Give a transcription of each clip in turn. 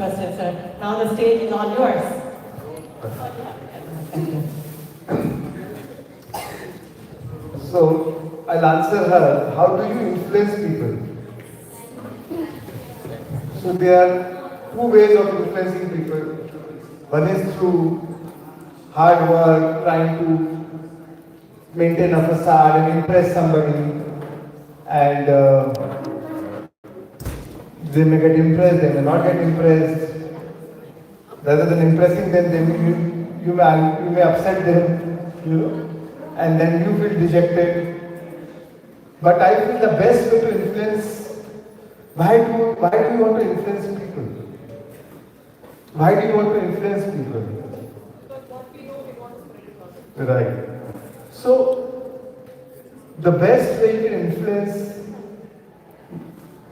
question, sir. Now the stage is all yours. So, I'll answer her. How do you influence people? So, there are two ways of influencing people. One is through hard work, trying to maintain a facade and impress somebody. And they may get impressed, they may not get impressed. Rather than impressing them, you may upset them, and then you feel dejected. But I feel the best way to influence, why do you want to influence people? Why do you want to influence people? Because what we know, we want to spread it on. Right. So, the best way you can influence,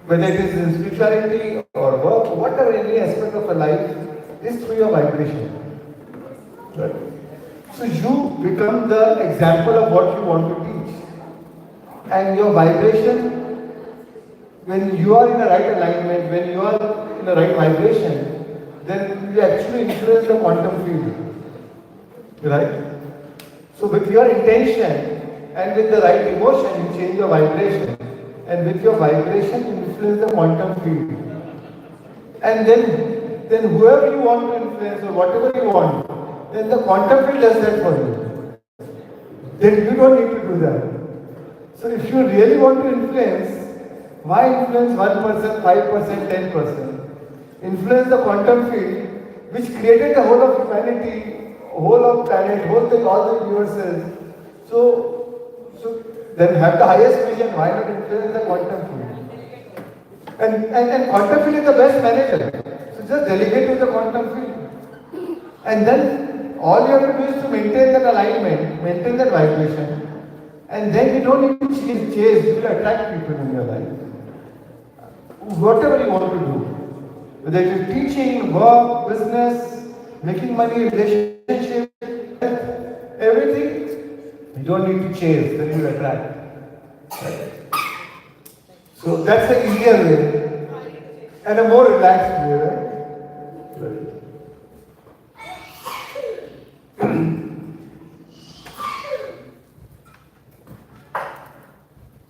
whether it is in spirituality or work, whatever any aspect of a life, is through your vibration. Right? So you become the example of what you want to teach. And your vibration, when you are in the right alignment, when you are in the right vibration, then you actually influence the quantum field. Right? So with your intention and with the right emotion, you change your vibration. And with your vibration, you influence the quantum field. And then whoever you want to influence or whatever you want, then the quantum field does that for you. Then you don't need to do that. So if you really want to influence, why influence 1%, 5%, 10%? Influence the quantum field, which created the whole of humanity, whole of planet, whole thing, all the universes. So then have the highest vision, why not influence the quantum field? And quantum field is the best manager. So just delegate to the quantum field. And then all you have to do is to maintain that alignment, maintain that vibration. And then you don't need to chase, you will attract people in your life. Whatever you want to do. Whether it is teaching, work, business, making money, relationship, everything, you don't need to chase, then you will attract. Right? So that's the easier way and a more relaxed way, right?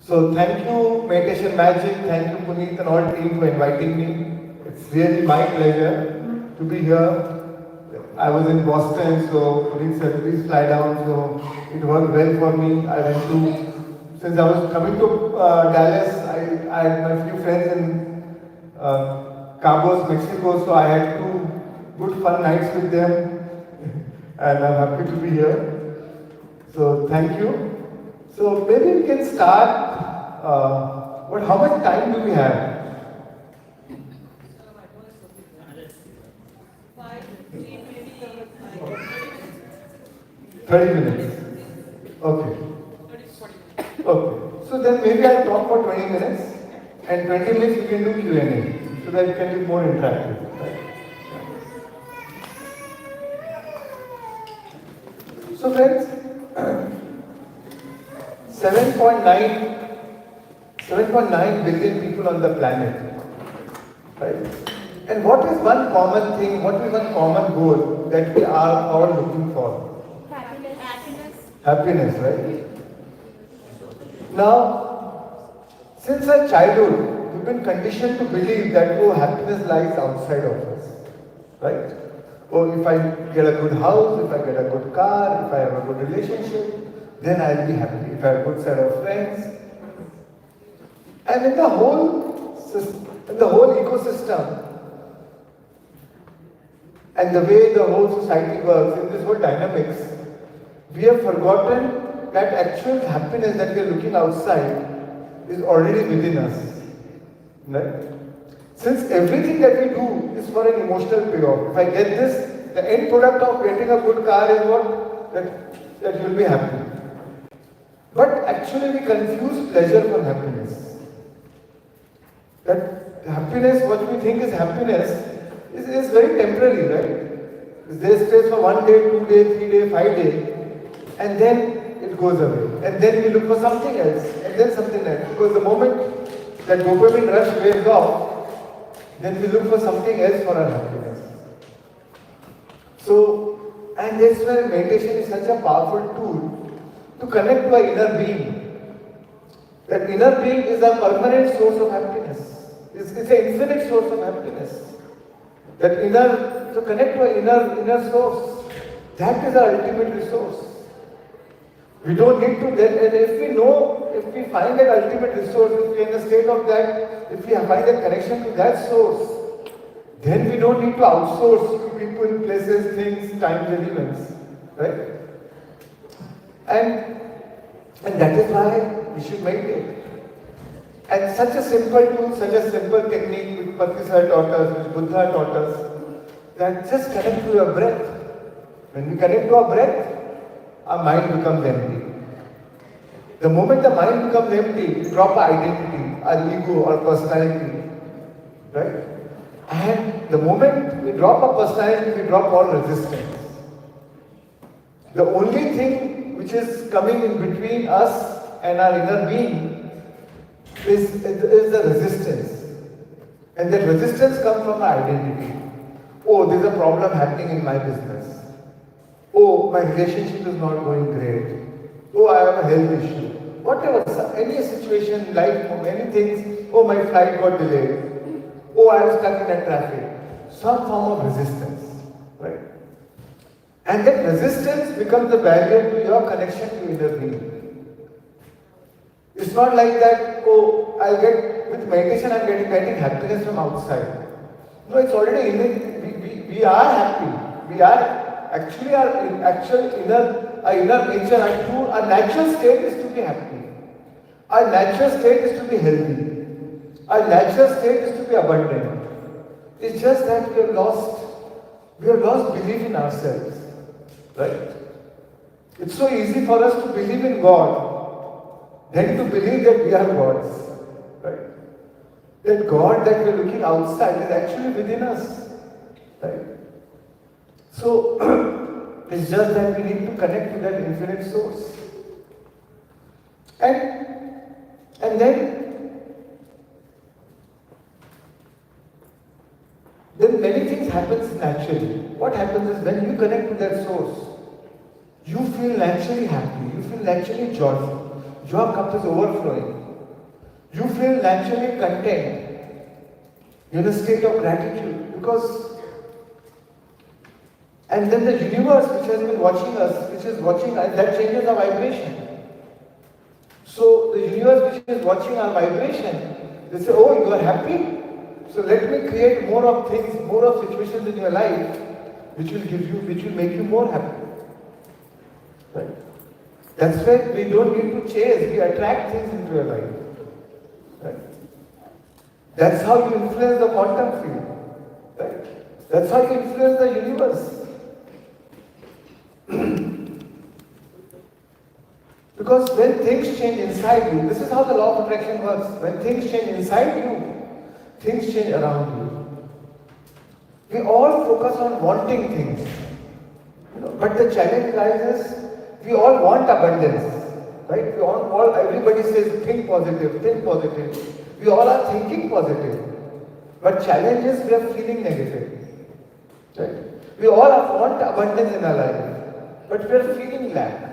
So thank you Meditation Magic, thank you Puneet and all team for inviting me. It's really my pleasure to be here. I was in Boston, so Puneet said please fly down, so it worked well for me. Since I was coming to Dallas, I had my few friends in Cabos, Mexico, so I had 2 good fun nights with them and I'm happy to be here. So thank you. So maybe we can start, how much time do we have? 30 minutes. Okay. Okay. So then maybe I'll talk for 20 minutes and 20 minutes we can do Q&A so that it can be more interactive. Right? So friends, 7.9 billion people on the planet. Right? And what is one common thing, what is one common goal that we are all looking for? Happiness, right? Now, since our childhood, we've been conditioned to believe that, happiness lies outside of us, right? If I get a good house, if I get a good car, if I have a good relationship, then I'll be happy. If I have a good set of friends. And in the whole ecosystem, and the way the whole society works, in this whole dynamics, we have forgotten that actual happiness that we are looking outside is already within us. Right? Since everything that we do is for an emotional payoff. If I get this, the end product of getting a good car is what? That you will be happy. But actually we confuse pleasure for happiness. That happiness, what we think is happiness, is very temporary, right? There is space for 1 day, 2 day, 3 day, 5 day, and then it goes away. And then we look for something else, and then something else. Because the moment that dopamine rush wears off, then we look for something else for our happiness. So, and that's where meditation is such a powerful tool to connect to our inner being. That inner being is a permanent source of happiness. It's an infinite source of happiness. That inner, to connect to our inner source, that is our ultimate resource. We don't need to then, and if we find that ultimate resource, if we are in a state of that, if we find that connection to that source, then we don't need to outsource to people, places, things, times, elements. Right? And that is why we should meditate. And such a simple tool, such a simple technique which Patisar taught us, which Buddha taught us, that just connect to your breath. When we connect to our breath, our mind becomes empty. The moment the mind becomes empty, we drop our identity, our ego, our personality. Right? And the moment we drop our personality, we drop all resistance. The only thing which is coming in between us and our inner being is the resistance. And that resistance comes from our identity. Oh, there's a problem happening in my business. Oh, my relationship is not going great. Oh, I have a health issue. Whatever, any situation in life, many things. Oh, my flight got delayed. Oh, I was stuck in a traffic. Some form of resistance. Right? And that resistance becomes the barrier to your connection to inner being. It's not like that, oh, with meditation I'm getting happiness from outside. No, it's already in we are happy. We are actually our inner nature, our natural state is to be happy. Our natural state is to be healthy. Our natural state is to be abundant. It's just that we have lost belief in ourselves. Right? It's so easy for us to believe in God than to believe that we are gods. Right? That God that we are looking outside is actually within us. Right? So, it's just that we need to connect to that infinite source. And then many things happens naturally. What happens is when you connect to that source, you feel naturally happy, you feel naturally joyful. Your cup is overflowing. You feel naturally content. You're in a state of gratitude and then the universe which has been watching us, that changes our vibration. So the universe which is watching our vibration, they say, oh, you are happy? So let me create more of things, more of situations in your life which will make you more happy. Right? That's why we don't need to chase, we attract things into your life. Right? That's how you influence the quantum field. Right? That's how you influence the universe. Because when things change inside you, this is how the law of attraction works. When things change inside you, things change around you. We all focus on wanting things. But the challenge arises, we all want abundance. Right? Everybody says, think positive, think positive. We all are thinking positive. But challenge is we are feeling negative. Right? We all want abundance in our life, but we are feeling lack.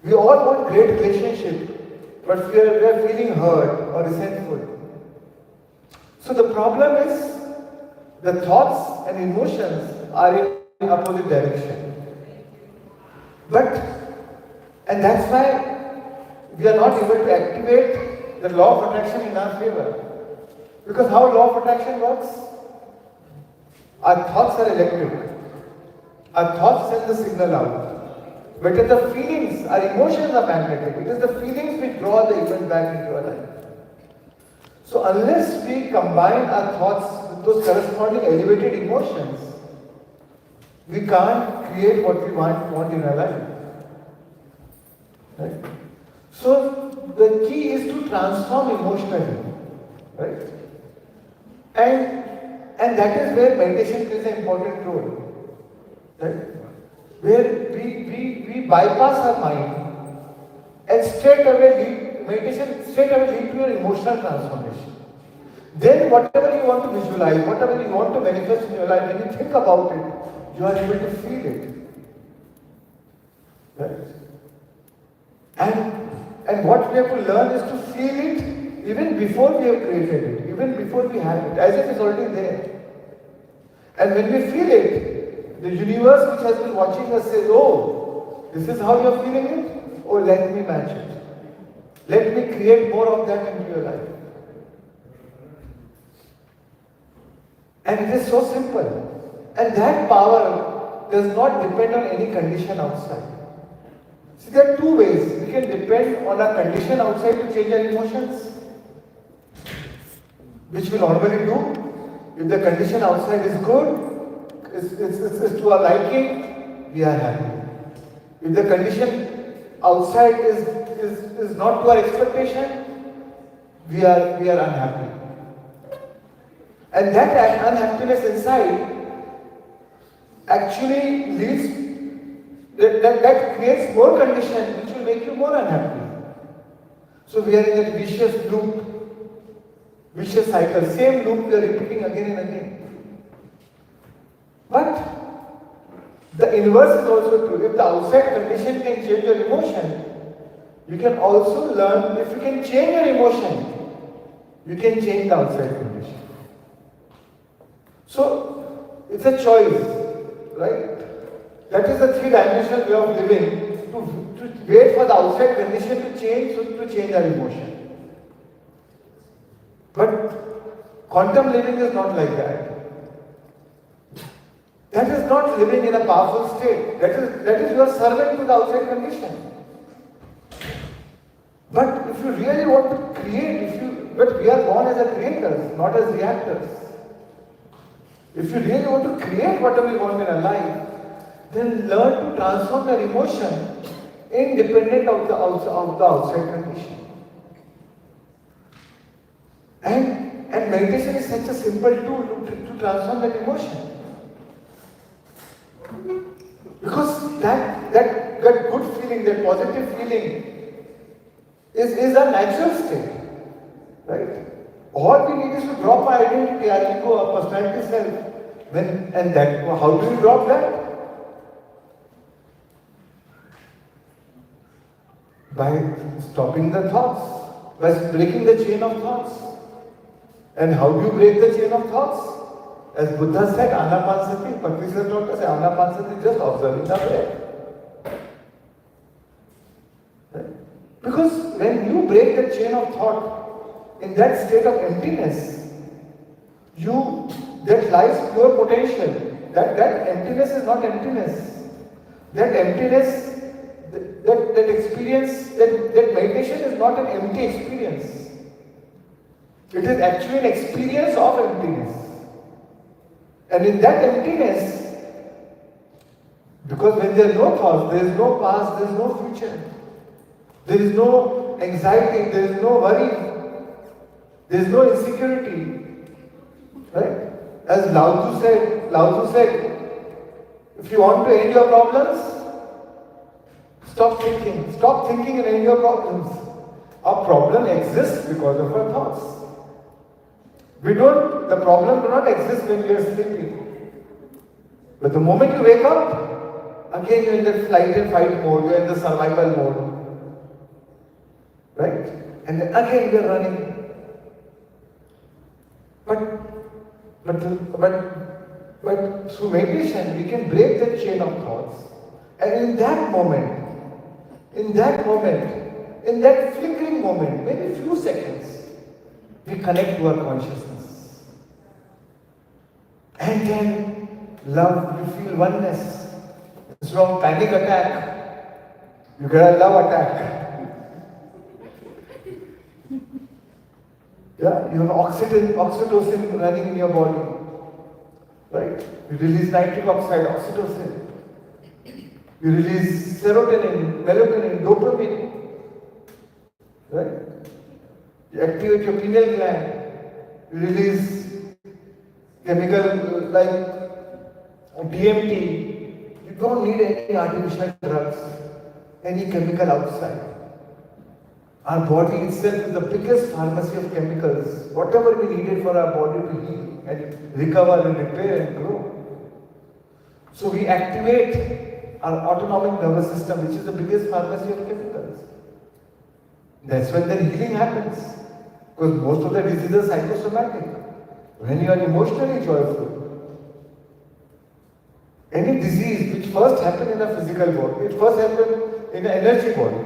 We all want great relationship, but we are feeling hurt or resentful. So the problem is, the thoughts and emotions are in opposite direction. And that's why we are not able to activate the law of attraction in our favor. Because how law of attraction works? Our thoughts are electric. Our thoughts send the signal out. But the feelings, our emotions are magnetic. It is the feelings which draw the event back into our life. So unless we combine our thoughts with those corresponding elevated emotions, we can't create what we want in our life. Right? So the key is to transform emotionally. Right? And that is where meditation plays an important role. Right? Where we bypass our mind and meditation straight away lead to your emotional transformation. Then whatever you want to visualize, whatever you want to manifest in your life, when you think about it, you are able to feel it. Right? And what we have to learn is to feel it even before we have created it, even before we have it, as if it's already there. And when we feel it, the universe which has been watching us says, oh, this is how you're feeling it? Oh, let me match it. Let me create more of that into your life. And it is so simple. And that power does not depend on any condition outside. See, there are two ways. We can depend on a condition outside to change our emotions, which we normally do. If the condition outside is good, it's to our liking, we are happy. If the condition outside is not to our expectation, we are unhappy. And that unhappiness inside actually leads, that creates more condition which will make you more unhappy. So we are in that vicious loop, vicious cycle, same loop we are repeating again and again. But the inverse is also true. If the outside condition can change your emotion, you can also learn, if you can change your emotion, you can change the outside condition. So, it's a choice, right? That is the three-dimensional way of living, to wait for the outside condition to change, so to change our emotion. But quantum living is not like that. That is not living in a powerful state. That is your servant to the outside condition. But if you really want to create, but we are born as a creators, not as reactors. If you really want to create whatever you want in a life, then learn to transform your emotion independent of the outside condition. And meditation is such a simple tool to transform that emotion. Because that good feeling, that positive feeling is a natural state. Right? All we need is to drop our identity, our ego, our personality self. How do you drop that? By stopping the thoughts, by breaking the chain of thoughts. And how do you break the chain of thoughts? As Buddha said, Anapanasati, Patrisha taught us, Anapanasati is just observing the breath. Right? Because when you break the chain of thought, in that state of emptiness, that lies pure potential. That emptiness is not emptiness. That emptiness, that experience, that meditation is not an empty experience. It is actually an experience of emptiness. And in that emptiness, because when there are no thoughts, there is no past, there is no future. There is no anxiety, there is no worry, there is no insecurity. Right? As Lao Tzu said, if you want to end your problems, stop thinking. Stop thinking and end your problems. Our problem exists because of our thoughts. The problem do not exist when we are sleeping. But the moment you wake up, again you're in that flight and fight mode, you're in the survival mode. Right? And then again you're running. But through meditation, we can break that chain of thoughts. And in that flickering moment, maybe a few seconds, we connect to our consciousness. And then love, you feel oneness. It's from panic attack, you get a love attack. Yeah, you have oxytocin running in your body. Right? You release nitric oxide, oxytocin. You release serotonin, melatonin, dopamine. Right? You activate your pineal gland. You release chemical like DMT. You don't need any artificial drugs, any chemical outside. Our body itself is the biggest pharmacy of chemicals. Whatever we needed for our body to heal and recover and repair and grow. So we activate our autonomic nervous system, which is the biggest pharmacy of chemicals. That's when the healing happens. Because most of the diseases are psychosomatic. When you are emotionally joyful, any disease which first happened in a physical body, it first happened in an energy body.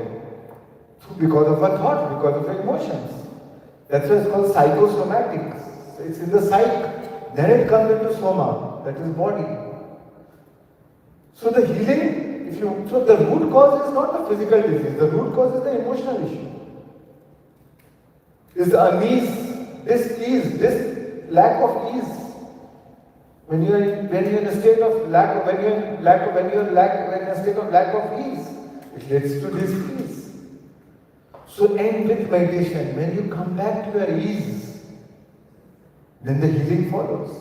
Because of a thought, because of emotions. That's why it's called psychosomatic. It's in the psyche. Then it comes into soma, that is body. So the healing, so the root cause is not the physical disease, the root cause is the emotional issue. Is the unease, this ease, this lack of ease. When you're in a state of lack, when you're in a state of lack of ease, it leads to dis-ease. So end with meditation. When you come back to your ease, then the healing follows.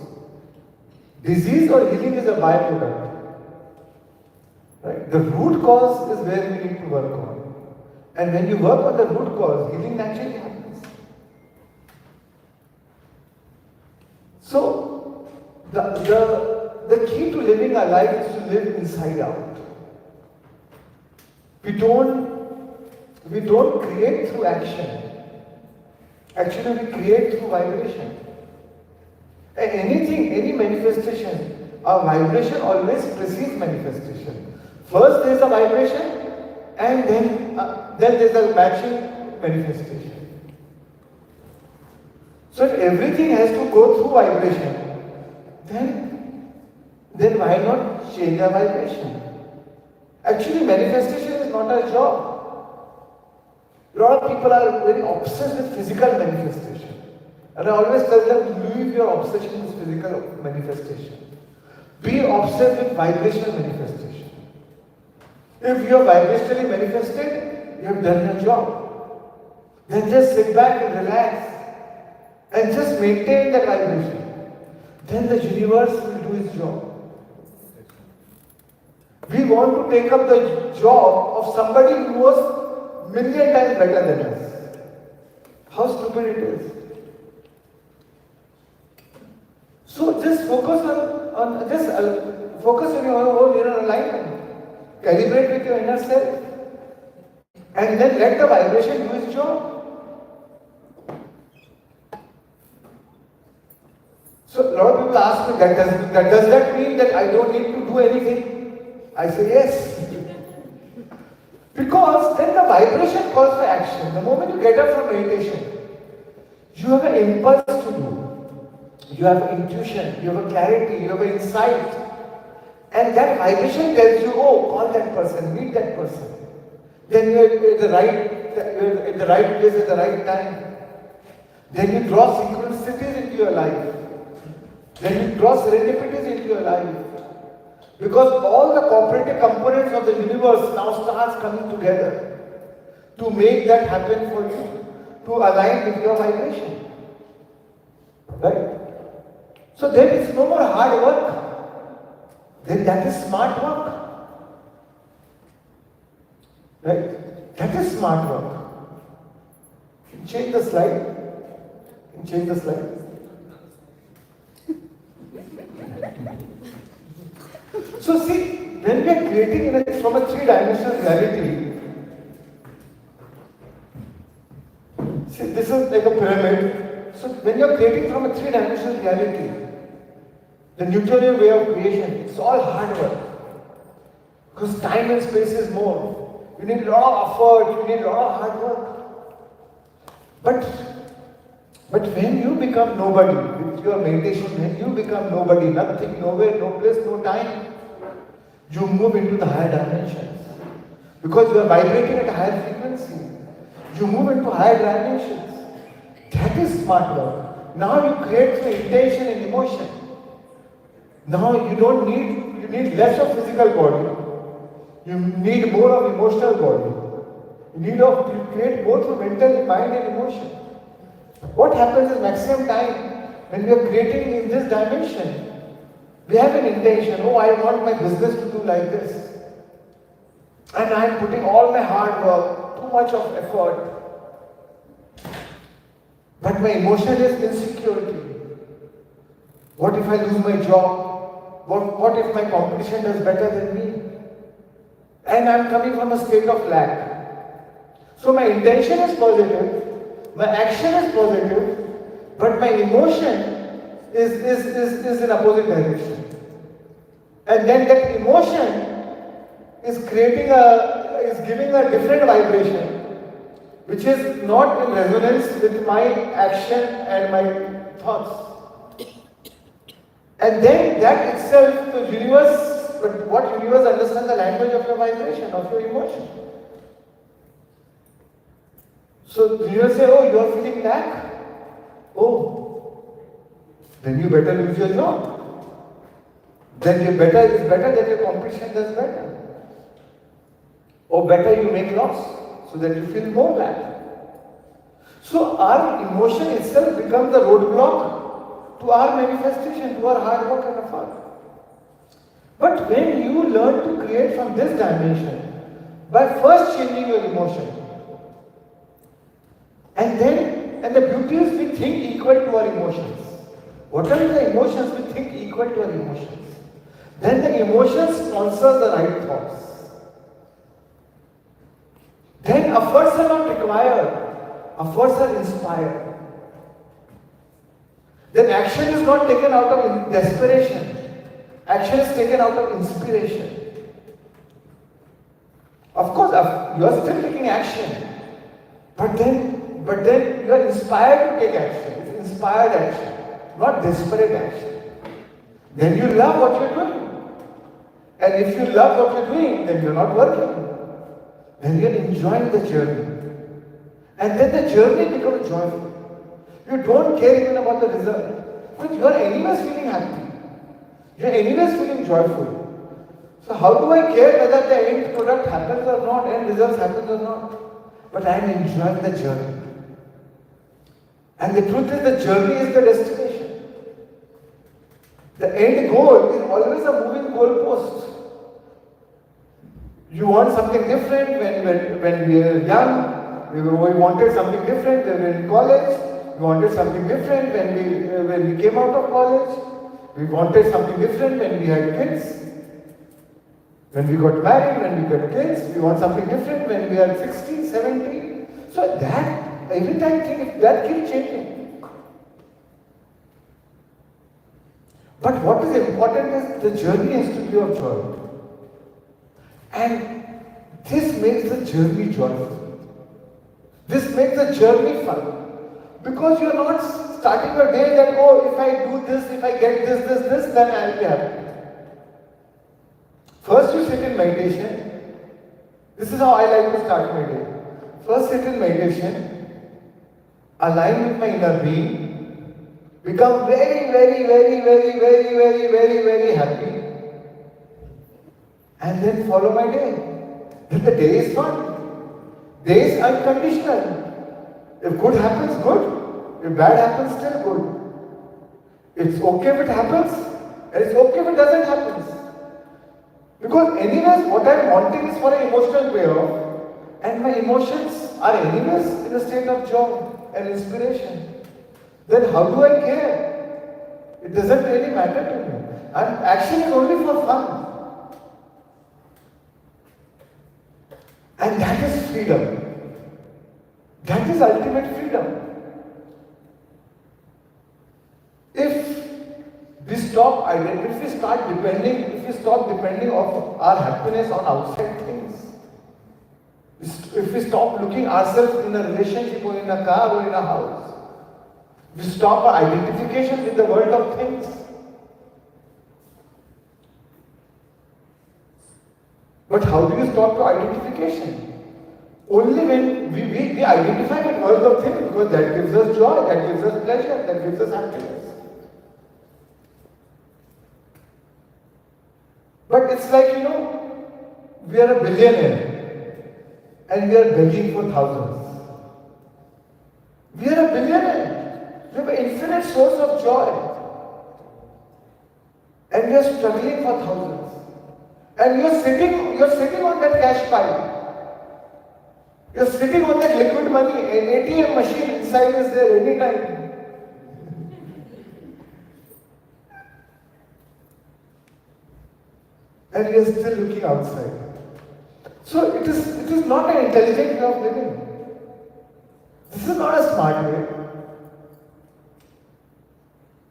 Disease or healing is a byproduct. Right? The root cause is where we need to work on. And when you work on the root cause, healing naturally happens. So the key to living our life is to live inside out. We don't create through action. Actually, we create through vibration. And any manifestation, a vibration always precedes manifestation. First there is a vibration, and then there is a matching manifestation. So if everything has to go through vibration, then why not change the vibration? Actually, manifestation is not our job. A lot of people are very obsessed with physical manifestation. And I always tell them, leave your obsession with physical manifestation. Be obsessed with vibrational manifestation. If you are vibrationally manifested, you have done your job. Then just sit back and relax and just maintain that vibration. Then the universe will do its job. We want to take up the job of somebody who was million times better than us. How stupid it is. So just focus on your own inner alignment. Calibrate with your inner self. And then let the vibration do its job. So a lot of people ask me, does that mean that I don't need to do anything? I say yes. Because then the vibration calls for action. The moment you get up from meditation, you have an impulse to do. You have intuition, you have a clarity, you have an insight. And that vibration tells you, oh, call that person, meet that person. Then you're at the right place at the right time. Then you draw synchronicities into your life. Then you draw serendipities into your life. Because all the cooperative components of the universe now starts coming together to make that happen for you, to align with your vibration. Right? So then it's no more hard work. Then that is smart work. Right? That is smart work. Change the slide. Change the slide. So see, when we are creating from a three-dimensional reality, see, this is like a pyramid. So when you are creating from a three-dimensional reality, the Newtonian way of creation, it's all hard work. Because time and space is more. You need a lot of effort, you need a lot of hard work. But when you become nobody, with your meditation, when you become nobody, nothing, nowhere, no place, no time, you move into the higher dimensions. Because you are vibrating at a higher frequency. You move into higher dimensions. That is smart work. Now you create through intention and emotion. Now you need less of physical body. You need more of emotional body. You need to create more through mental, mind and emotion. What happens is maximum time when we are creating in this dimension, we have an intention, oh, I want my business to do like this. And I am putting all my hard work, too much of effort. But my emotion is insecurity. What if I lose my job? What if my competition does better than me? And I'm coming from a state of lack. So my intention is positive, my action is positive, but my emotion is in opposite direction. And then that emotion is giving a different vibration, which is not in resonance with my action and my thoughts. And then that itself, the universe, but what universe understands the language of your vibration, of your emotion. So the universe say, oh, you are feeling lack? Oh, then you better lose your job. Then it's better that your competition does better. Or better you make loss, so that you feel more lack. So our emotion itself becomes the roadblock to our manifestation, to our hard work and effort. But when you learn to create from this dimension, by first changing your emotion, and the beauty is we think equal to our emotions. Whatever the emotions, we think equal to our emotions. Then the emotions sponsor the right thoughts. Then efforts are not required, efforts are inspired. Then action is not taken out of desperation, action is taken out of inspiration. Of course, you are still taking action, but then you are inspired to take action. It's inspired action, not desperate action. Then you love what you're doing. And if you love what you're doing, then you're not working. Then you're enjoying the journey. And then the journey becomes joyful. You don't care even about the result. But you are anyways feeling happy. You are anyways feeling joyful. So how do I care whether the end product happens or not, end results happen or not? But I am enjoying the journey. And the truth is, the journey is the destination. The end goal is always a moving goalpost. You want something different when we were young. We wanted something different when we were in college. We wanted something different when we came out of college. We wanted something different when we had kids. When we got married, when we got kids. We want something different when we are 60, 70. So that, every time that keeps changing. But what is important is the journey has to be of joy. And this makes the journey joyful. This makes the journey fun. Because you are not starting your day that, oh, if I do this, if I get this, then I will be happy. First you sit in meditation. This is how I like to start my day. First sit in meditation, align with my inner being, become very, very, very, very, very, very, very, very happy. And then follow my day. Then the day is fun. Day is unconditional. If good happens, good. If bad happens, still good. It's okay if it happens, and it's okay if it doesn't happen. Because anyways, what I'm wanting is for an emotional payoff, and my emotions are anyways in a state of joy and inspiration. Then how do I care? It doesn't really matter to me. And action is only for fun. And that is freedom. That is ultimate freedom. If we stop depending on our happiness on outside things, if we stop looking ourselves in a relationship or in a car or in a house, we stop our identification with the world of things. But how do you stop your identification? Only when we identify with world of things, because that gives us joy, that gives us pleasure, that gives us happiness. But it's like, we are a billionaire and we are begging for thousands. We are a billionaire. We have an infinite source of joy. And we are struggling for thousands. And you're sitting on that cash pile. You're sitting on that liquid money, an ATM machine inside is there anytime. And we are still looking outside. So it is not an intelligent way of living. This is not a smart way.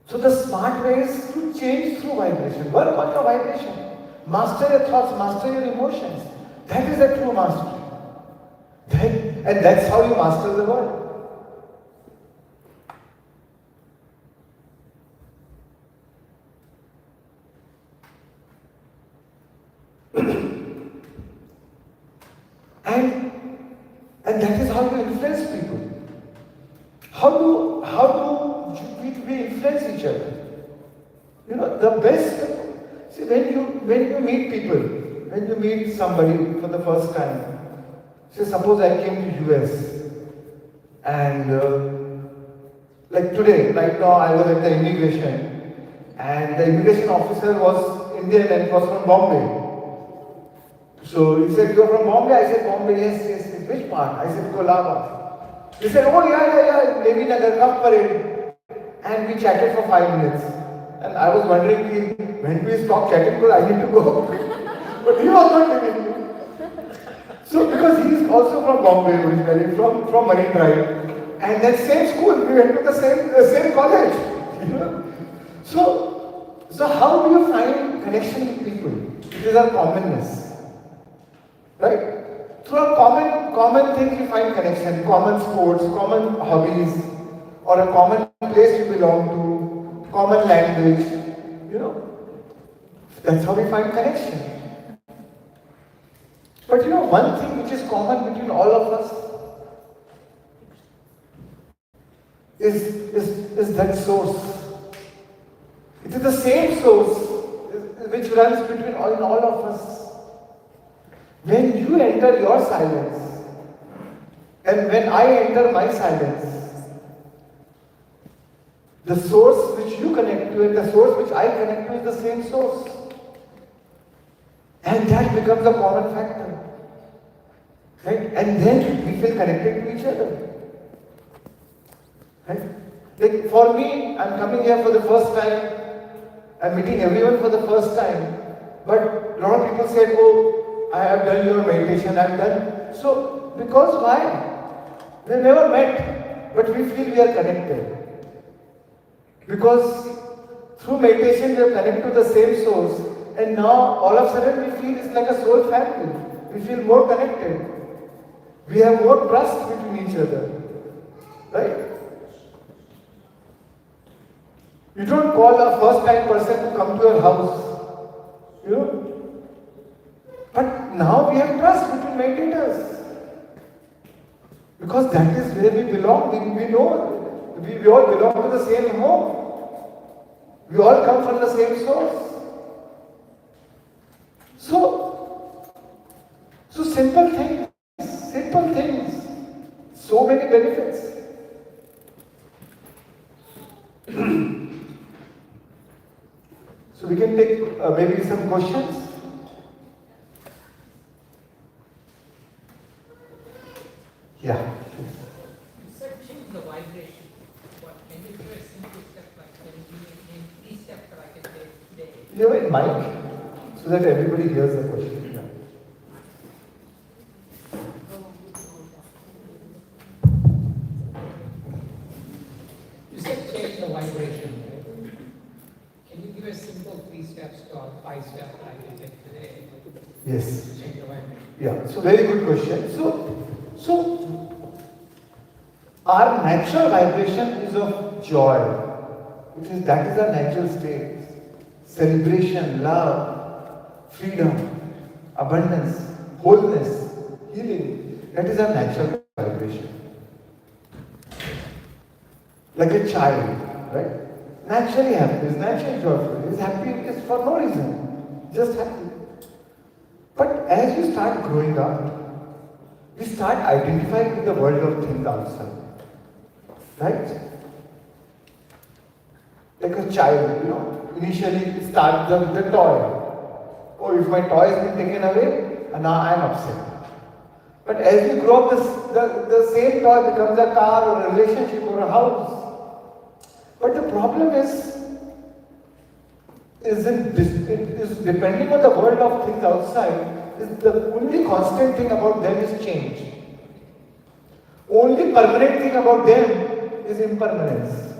So the smart way is to change through vibration. Work on your vibration. Master your thoughts, master your emotions. That is a true mastery. And that's how you master the world. And that is how you influence people. How do we influence each other? You know, the best, see, when you meet people, when you meet somebody for the first time, say suppose I came to US and like today, right now I was at the immigration and the immigration officer was Indian and was from Bombay. So he said, "You're from Bombay?" I said, "Bombay, yes. Which part?" I said, "Kolaba." He said, "Oh, yeah, Navy Nagar, come parade." And we chatted for 5 minutes. And I was wondering, when we stop chatting, because I need to go. But he was not giving me. So, because he is also from Bombay originally, from Marine Drive. And that same school, we went to the same college. You know? So how do you find connection with people? It is a commonness. Right? Through a common things you find connection, common sports, common hobbies, or a common place you belong to, common language, you know. That's how we find connection. But you know, one thing which is common between all of us is that source. It is the same source which runs between all of us. When you enter your silence, and when I enter my silence, the source which you connect to and the source which I connect to is the same source. And that becomes a common factor. Right? And then we feel connected to each other. Right? Like for me, I'm coming here for the first time, I'm meeting everyone for the first time, but a lot of people said, "Oh, I have done your meditation, I have done." So, because why? We never met, but we feel we are connected. Because through meditation we are connected to the same source, and now all of a sudden we feel it's like a soul family. We feel more connected. We have more trust between each other. Right? You don't call a first time person to come to your house. You know? But now we have trust between meditators. Because that is where we belong. We know we all belong to the same home. We all come from the same source. So simple things. So many benefits. So we can take maybe some questions. Yeah. You said change the vibration. What can you do a simple step like can you name 3 steps that I can take today? You have a mic so that everybody hears the question. Yeah. You said change the vibration. Right? Can you give a simple 3 steps or 5 steps that I can take today? Yes. To change the vibration. Yeah. So very good question. So our natural vibration is of joy. That is our natural state. Celebration, love, freedom, abundance, wholeness, healing. That is our natural vibration. Like a child, right? Naturally happy, is naturally joyful, is happy is for no reason, just happy. But as you start growing up, we start identifying with the world of things outside. Right? Like a child, you know, initially it starts the toy. Oh, if my toy has been taken away, now I am upset. But as you grow up, the same toy becomes a car or a relationship or a house. But the problem is depending on the world of things outside, is the only constant thing about them is change. Only permanent thing about them is impermanence.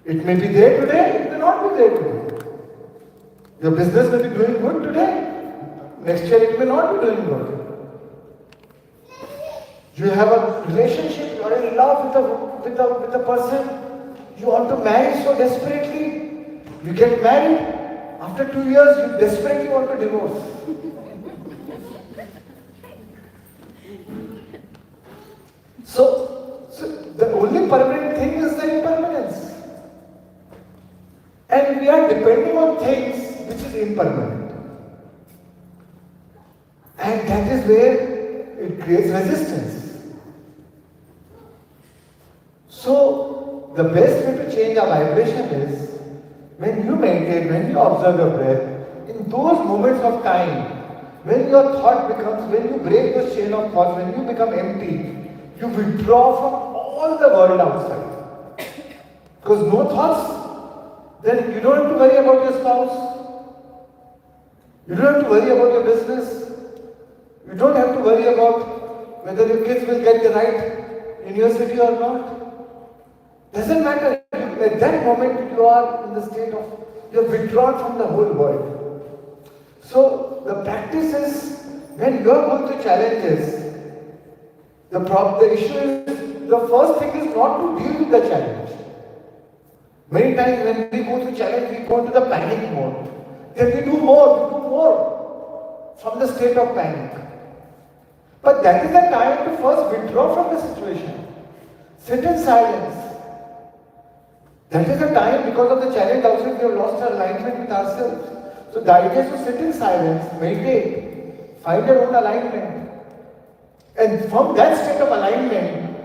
It may be there today, it may not be there today. Your business may be doing good today, next year it may not be doing good. You have a relationship, you are in love with a person, you want to marry so desperately, you get married, after 2 years you desperately want to divorce. So the only permanent thing is the impermanence. And we are depending on things which is impermanent. And that is where it creates resistance. So the best way to change our vibration is when you meditate, when you observe your breath, in those moments of time, when your thought becomes, when you break the chain of thoughts, when you become empty, you withdraw from all the world outside. Because no thoughts, then you don't have to worry about your spouse. You don't have to worry about your business. You don't have to worry about whether your kids will get the right university or not. Doesn't matter. At that moment you are in the state of, you are withdrawn from the whole world. So the practice is when you are going through challenges, the issue is, the first thing is not to deal with the challenge. Many times when we go through challenge, we go into the panic mode. Then we do more from the state of panic. But that is the time to first withdraw from the situation. Sit in silence. That is the time, because of the challenge outside, we have lost our alignment with ourselves. So the idea is to sit in silence, meditate, find your own alignment. And from that state of alignment,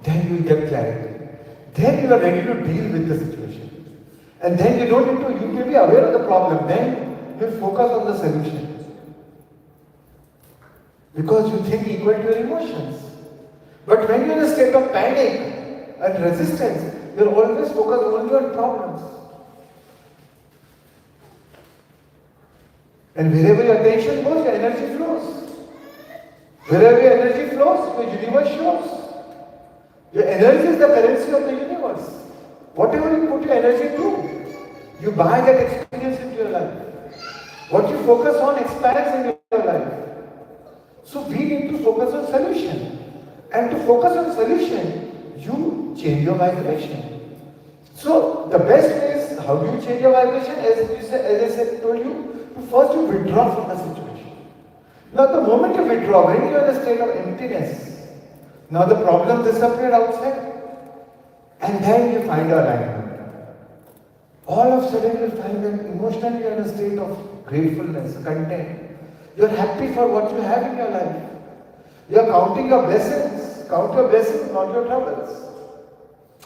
then you will get clarity. Then you are ready to deal with the situation. And then you don't need to, you may be aware of the problem, then you will focus on the solution. Because you think equal to your emotions. But when you are in a state of panic and resistance, you are always focused only on problems. And wherever your attention goes, your energy flows. Wherever your energy flows, your universe shows. Your energy is the currency of the universe. Whatever you put your energy to, you buy that experience into your life. What you focus on expands in your life. So we need to focus on solution. And to focus on solution, you change your vibration. So the best way is, how do you change your vibration? As I told you, first you withdraw from the situation. Now the moment you withdraw, when you are in a state of emptiness, now the problem disappeared outside, and then you find your alignment. All of a sudden you find that emotionally you are in a state of gratefulness, content. You are happy for what you have in your life. You are counting your blessings. Count your blessings, not your troubles.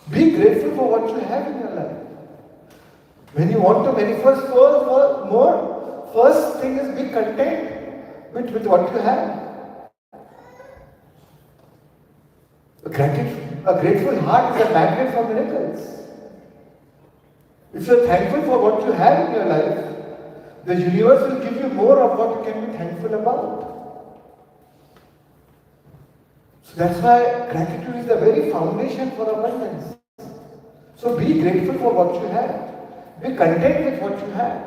Be grateful for what you have in your life. When you want to manifest more, first thing is be content with what you have. A grateful heart is a magnet for miracles. If you are thankful for what you have in your life, the universe will give you more of what you can be thankful about. So that's why gratitude is the very foundation for abundance. So be grateful for what you have. Be content with what you have.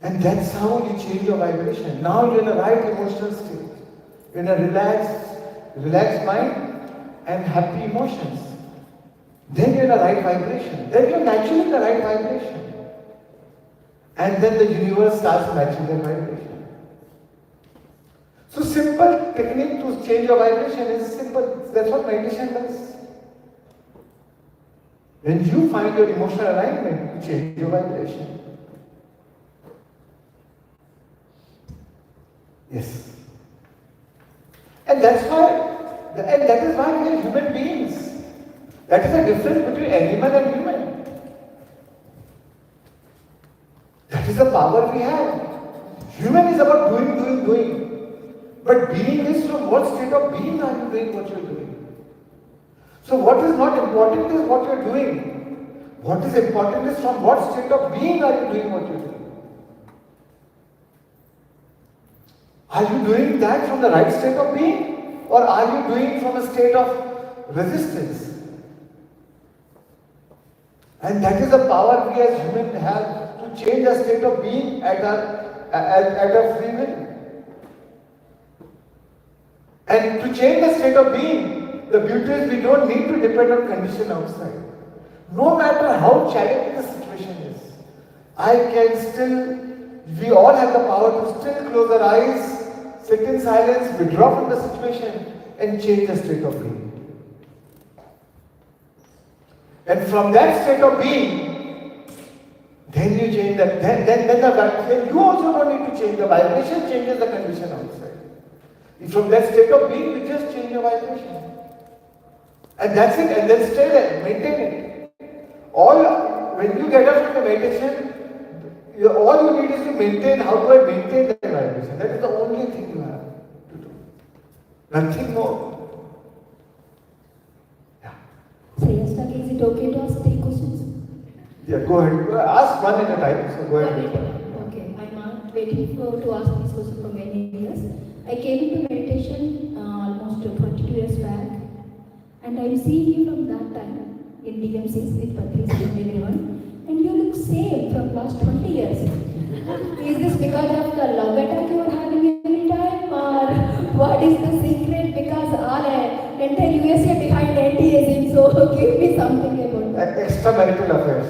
And that's how you change your vibration. Now you're in a right emotional state. You're in a relaxed mind and happy emotions. Then you're in a right vibration. Then you're naturally in the right vibration. And then the universe starts matching that vibration. So simple technique to change your vibration is simple. That's what meditation does. When you find your emotional alignment, you change your vibration. Yes. And that is why we are human beings. That is the difference between animal and human. That is the power we have. Human is about doing. But being is from what state of being are you doing what you're doing? So what is not important is what you're doing. What is important is from what state of being are you doing what you're doing? Are you doing that from the right state of being? Or are you doing from a state of resistance? And that is the power we as humans have to change our state of being at our free will. And to change the state of being, the beauty is we don't need to depend on condition outside. No matter how challenging the situation is, we all have the power to still close our eyes, sit in silence, withdraw from the situation and change the state of being. And from that state of being, then you change that, then you also don't need to change the vibration, changes the condition outside. From that state of being, you just change your vibration. And that's it, and then stay there, maintain it. When you get up from the meditation, all you need is to maintain, how do I maintain that vibration? That is the only thing you have to do. Nothing more. Yeah. Shreans Daga, is it okay to ask 3 questions? Yeah, go ahead. Ask one at a time, so go ahead. Okay, I'm waiting to ask this question for many years. I came into meditation almost 22 years back, and I'm seeing you from that time in DMCs with Patrice and everyone, and you look same from last 20 years. Is this because of the love attack you are having every time, or what is the secret? Because all entire USA behind anti-aging, so give me something about that. Extramarital affairs.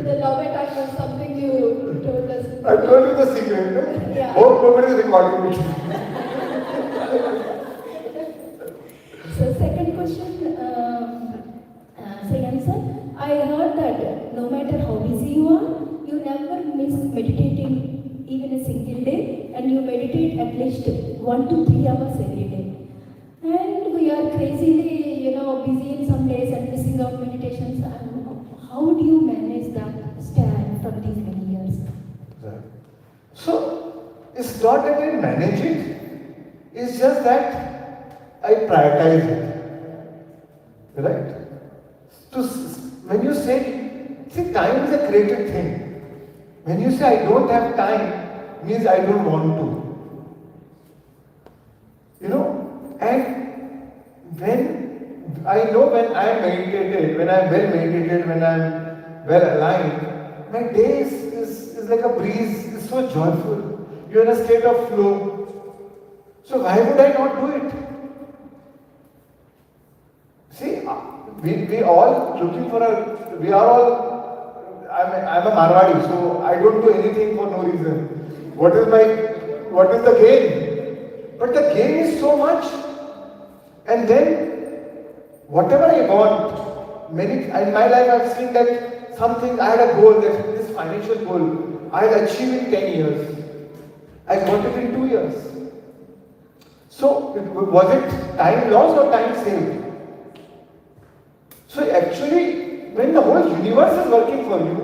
The love attack was something you told us. I told you the secret. No? Yeah. Hope nobody is recording it. So second question, Shreans sir, I heard that no matter how busy you are, you never miss meditating even a single day, and you meditate at least 1 to 3 hours every day. And we are crazily, busy in some days and missing out meditations. How do you manage that stand from these many years? Right. So, it's not that I manage it, it's just that I prioritize it. Right? When you see, time is a created thing. When you say I don't have time, means I don't want to. And when I know when I am meditated, when I am well meditated, when I am well aligned, my day is like a breeze, it's so joyful. You're in a state of flow. So why would I not do it? See, we all looking for I'm a Marwadi, so I don't do anything for no reason. What is the gain? But the gain is so much. And then, whatever I want, in my life I've seen that something, I had a goal, that this financial goal, I'll achieve in 10 years. I got it in 2 years. So, was it time lost or time saved? So actually, when the whole universe is working for you,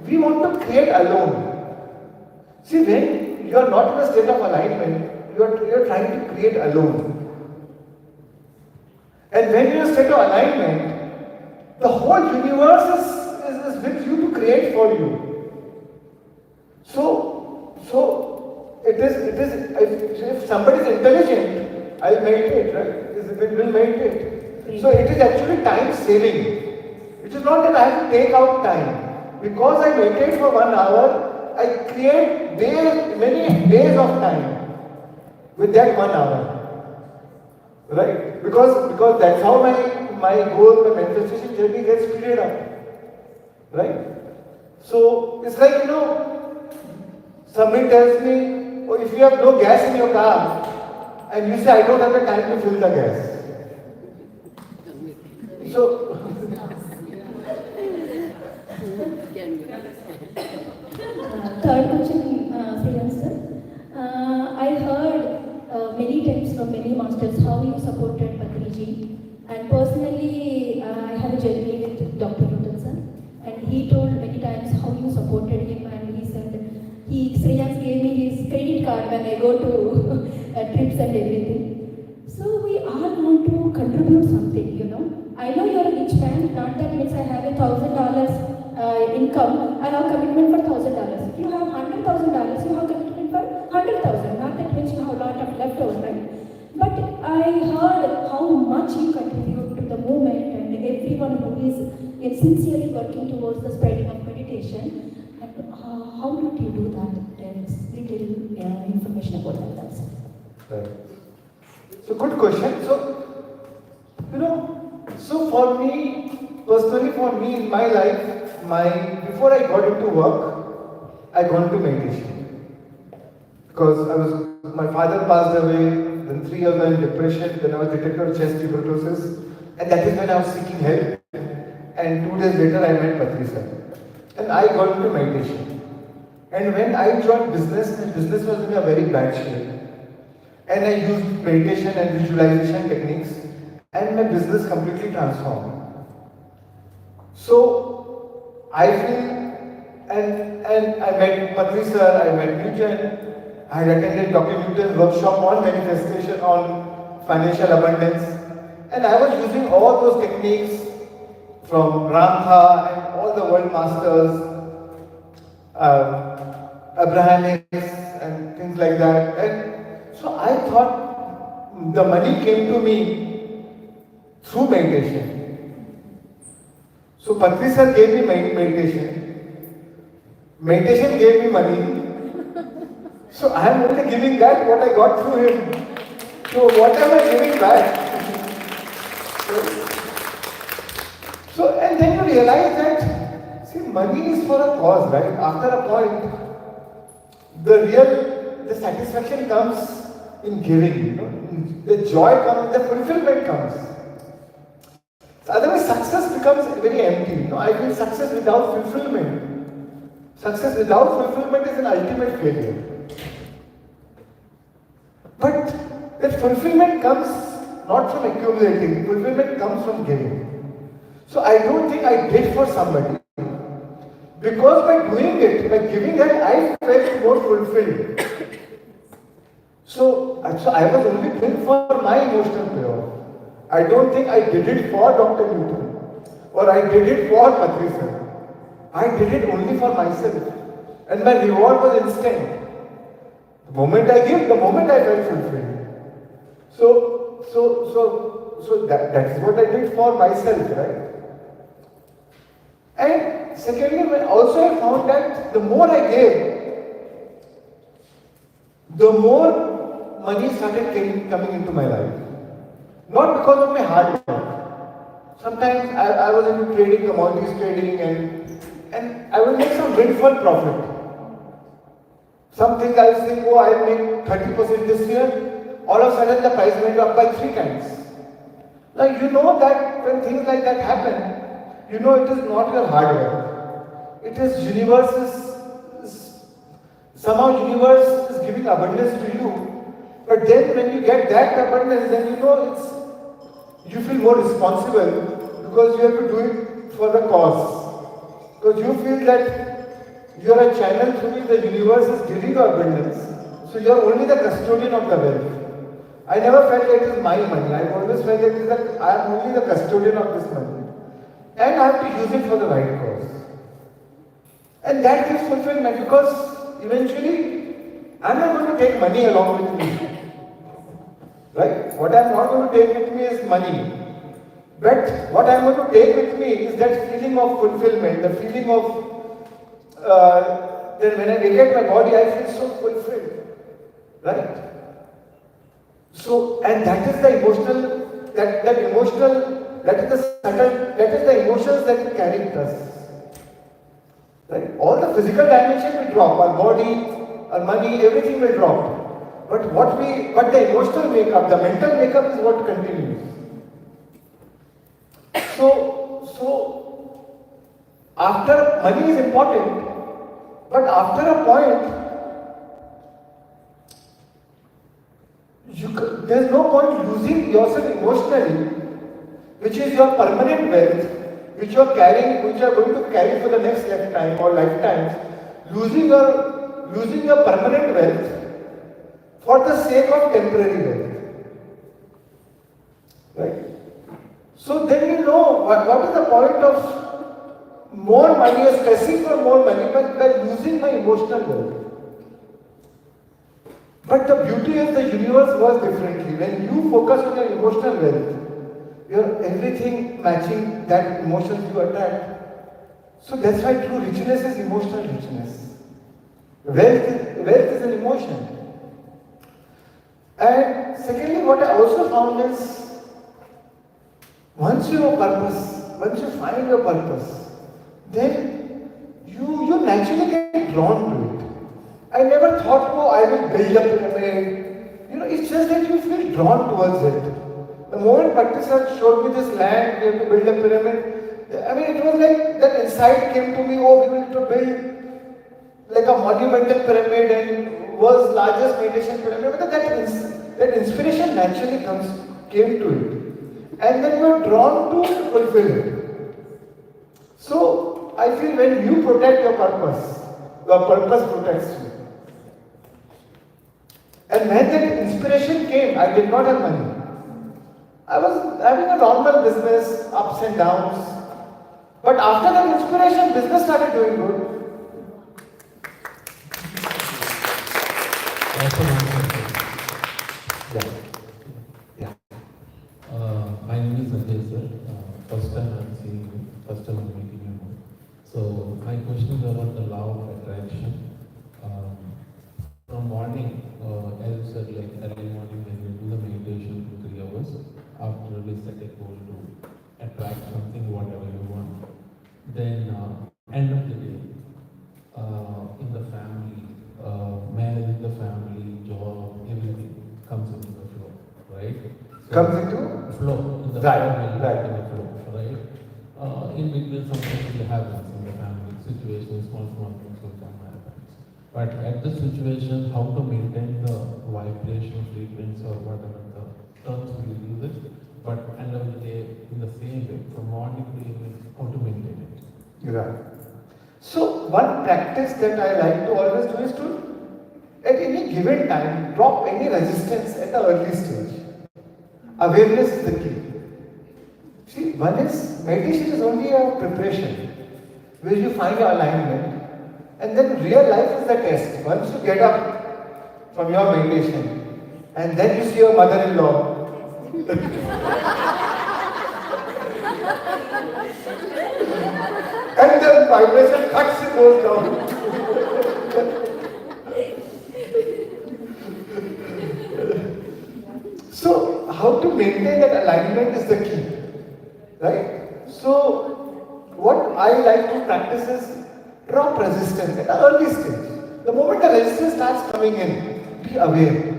we want to create alone. See, when you are not in a state of alignment, you are trying to create alone. And when you're in a state of alignment, the whole universe is with you to create for you. So it is if somebody is intelligent, I'll meditate, right? It will meditate. So it is actually time saving. It is not that I have to take out time. Because I meditate for 1 hour, I create many days of time with that 1 hour. Right? Because that's how my goal, my manifestation journey gets speeded up. Right? So it's like, somebody tells me, oh, if you have no gas in your car, and you say, I don't have the time to fill the gas. So, third question, Shreans sir. I heard many times from many masters how you supported Patriji when I go to trips and everything. So we all want to contribute something, you know. I know you're a rich man, not that means I have $1,000 income, I have commitment for $1,000. If you have $100,000, you have commitment for 100,000, not that means you have a lot of leftovers, right? But I heard how much you contribute to the movement and everyone who is sincerely working towards the spreading of meditation. And how did you do that? There is little information about that. That's it. Right. So good question. So, you know, so for me, personally for me in my life, before I got into work, I got into meditation. Because my father passed away, then 3 years I was in depression, then I was detected with chest tuberculosis, and that is when I was seeking help. And 2 days later I met Patricia. And I got into meditation. And when I joined business, the business was in a very bad shape. And I used meditation and visualization techniques, and my business completely transformed. So I feel, and I met Patricia, I met Newton, I had attended Dr. Newton's workshop on manifestation, on financial abundance, and I was using all those techniques from Ramtha and all the world masters, Abrahamics and things like that. And so I thought the money came to me through meditation. So Patricia gave me meditation. Meditation gave me money. So I am only giving back what I got through him. So what am I giving back? So and then you realize that, see, money is for a cause, right? After a point, the satisfaction comes in giving, you know. The joy comes, the fulfillment comes. So otherwise success becomes very empty. You know, I feel success without fulfillment. Success without fulfillment is an ultimate failure. But that fulfillment comes not from accumulating, fulfillment comes from giving. So I don't think I did for somebody. Because by doing it, by giving it, I felt more fulfilled. So I was only doing for my emotional payoff. I don't think I did it for Dr. Newton or I did it for Patricia. I did it only for myself. And my reward was instant. The moment I give, the moment I felt fulfilled. So that is what I did for myself, right? And secondly, also I found that the more I gave, the more money started coming into my life. Not because of my hard work. Sometimes I was into trading, commodities trading, and I will make some windfall profit. Something I will think, oh, I will make 30% this year. All of a sudden the price went up by 3 times. Now you know that when things like that happen, you know it is not your hard work. It is somehow universe is giving abundance to you. But then when you get that abundance, then you know you feel more responsible because you have to do it for the cause. Because you feel that you are a channel through which the universe is giving you abundance. So you are only the custodian of the wealth. I never felt that it is my money. I always felt that I am only the custodian of this money. And I have to use it for the right cause. And that gives fulfillment because eventually I am not going to take money along with me. Right? What I am not going to take with me is money. But what I am going to take with me is that feeling of fulfillment, the feeling of that when I negate my body, I feel so fulfilled. Right? So, and that is the emotional, that is the subtle, that is the emotions that we carry with us. Right? All the physical dimension will drop, our body, our money, everything will drop. But the emotional makeup, the mental makeup is what continues. So after, money is important, but after a point, there is no point losing yourself emotionally, which is your permanent wealth, which you are carrying, which you are going to carry for the next lifetime or lifetimes. Losing your permanent wealth what is the point of more money or stressing for more money by losing my emotional wealth? But the beauty of the universe was differently. When you focus on your emotional wealth, your everything matching that emotions you attract. So that's why true richness is emotional richness. Wealth is an emotion. And secondly, what I also found is, once you have purpose, once you find your purpose, then you naturally get drawn to it. I never thought, oh, I will build a pyramid. It's just that you feel drawn towards it. The moment Patricia showed me this land, we have to build a pyramid, it was like that insight came to me, oh, we need to build like a monumental pyramid and world's largest meditation pyramid. But that inspiration naturally came to it. And then you are drawn to fulfill it. So, I feel when you protect your purpose protects you. And when that inspiration came, I did not have money. I was having a normal business, ups and downs. But after that inspiration, business started doing good. Yeah. My name is Ajay sir. First time I'm seeing you. First time I'm meeting you. So my question is about the law of attraction. From morning, as you said, like early morning when we do the meditation for 3 hours, after we set a goal to attract something, whatever you want. Then end of the day, in the family, managing the family, job, everything comes into the flow, right? So Comes into? Flow, in the Right, family, right. in the flow, right? In between something will happen in the family, situations, small things will come happen. But at this situation, how to maintain the vibration, frequency, or whatever the terms we use it, but end of the day, in the same way, from morning to evening, how to maintain it. Right. So one practice that I like to always do is to, at any given time, drop any resistance at the early stage. Awareness is the key. See, one is, meditation is only a preparation, where you find your alignment, and then real life is the test. Once you get up from your meditation, and then you see your mother-in-law, and the vibration cuts, it goes down. So, how to maintain that alignment is the key, right? So, what I like to practice is drop resistance at an early stage. The moment the resistance starts coming in, be aware.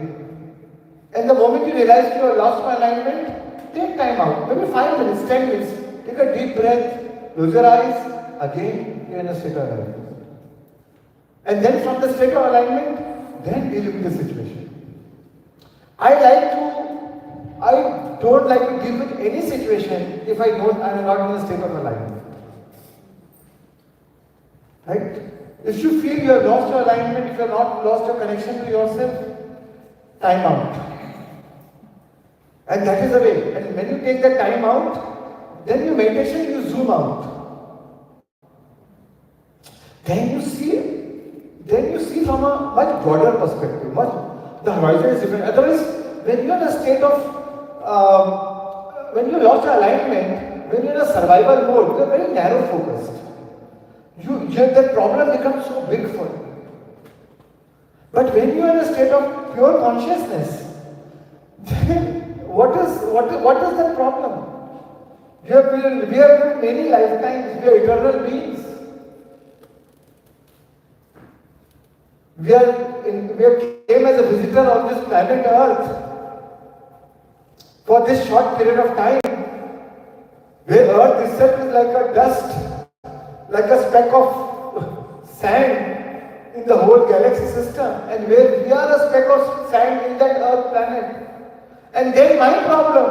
And the moment you realize you have lost my alignment, take time out. Maybe 5 minutes, 10 minutes. Take a deep breath, close your eyes. Again, you're in a state of alignment. And then from the state of alignment, then deal with the situation. I don't like to deal with any situation if I'm not in a state of alignment. Right? If you feel you have lost your alignment, if you have not lost your connection to yourself, time out. And that is the way. And when you take that time out, then your meditation, you zoom out. Then you see from a much broader perspective. The horizon is different. Otherwise, when you are in a state of, when you lost your alignment, when you are in a survival mode, you are very narrow focused. That problem becomes so big for you. But when you are in a state of pure consciousness, then what is that problem? We have lived many lifetimes, we are eternal beings. We came as a visitor on this planet Earth for this short period of time, where Earth itself is like a dust, like a speck of sand in the whole galaxy system, and where we are a speck of sand in that Earth planet. And then my problem.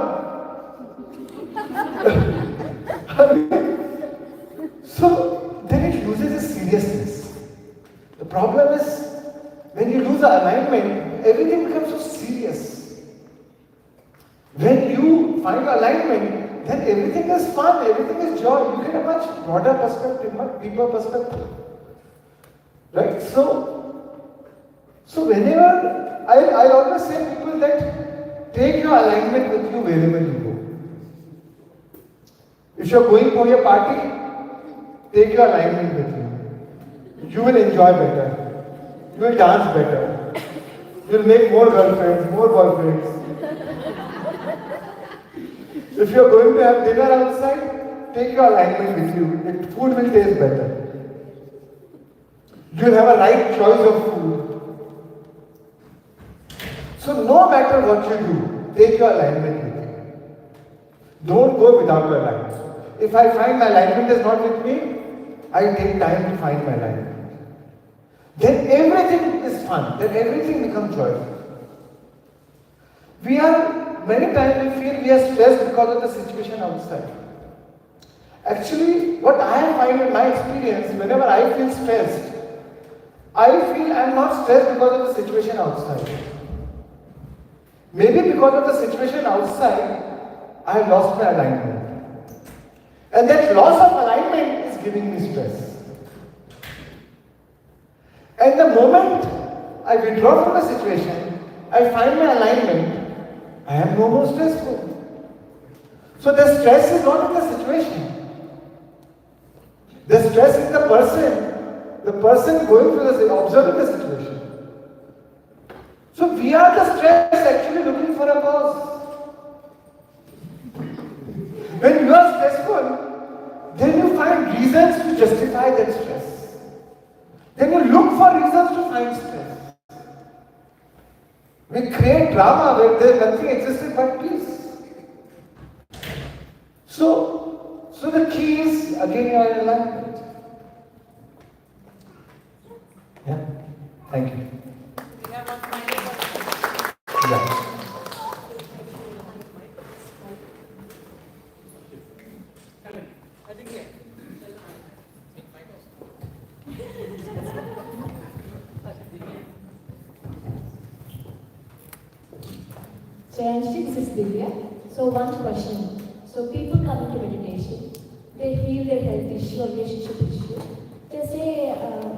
So then it loses its seriousness. The problem is, when you lose the alignment, everything becomes so serious. When you find alignment, then everything is fun, everything is joy. You get a much broader perspective, much deeper perspective. Right? So whenever, I always say to people that take your alignment with you wherever you go. If you're going for your party, take your alignment with you. You will enjoy better. You will dance better. You will make more girlfriends, more boyfriends. If you're going to have dinner outside, take your alignment with you. The food will taste better. You will have a right choice of food. So no matter what you do, take your alignment with you. Don't go without your alignment. If I find my alignment is not with me, I take time to find my alignment. Then everything is fun. Then everything becomes joyful. Many times we feel we are stressed because of the situation outside. Actually, what I find in my experience, whenever I feel stressed, I feel I am not stressed because of the situation outside. Maybe because of the situation outside, I have lost my alignment. And that loss of alignment is giving me stress. And the moment I withdraw from the situation, I find my alignment, I am no more stressful. So the stress is not in the situation. The stress is the person going through observing the situation. So we are the stress actually looking for a cause. When you are stressful, then you find reasons to justify that stress. Then you look for reasons to find stress. We create drama where there nothing existed but peace. So the key is again your alignment. Yeah. Thank you. We have one final question. Yeah. I think yeah. Shreans, this is Divya. So one question. So people come into meditation, they feel their health issue or relationship issue. They say,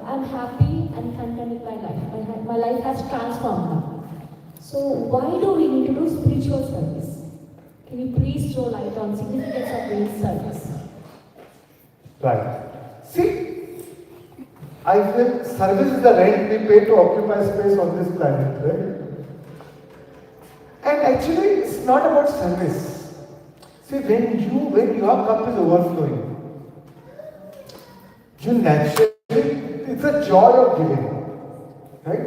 I'm happy and content with my life. My life has transformed now. So why do we need to do spiritual service? Can you please throw light on significance of doing service? Right. See, I feel service is the rent we pay to occupy space on this planet, right? And actually, it's not about service. See, when your cup is overflowing, you naturally, it's a joy of giving, right?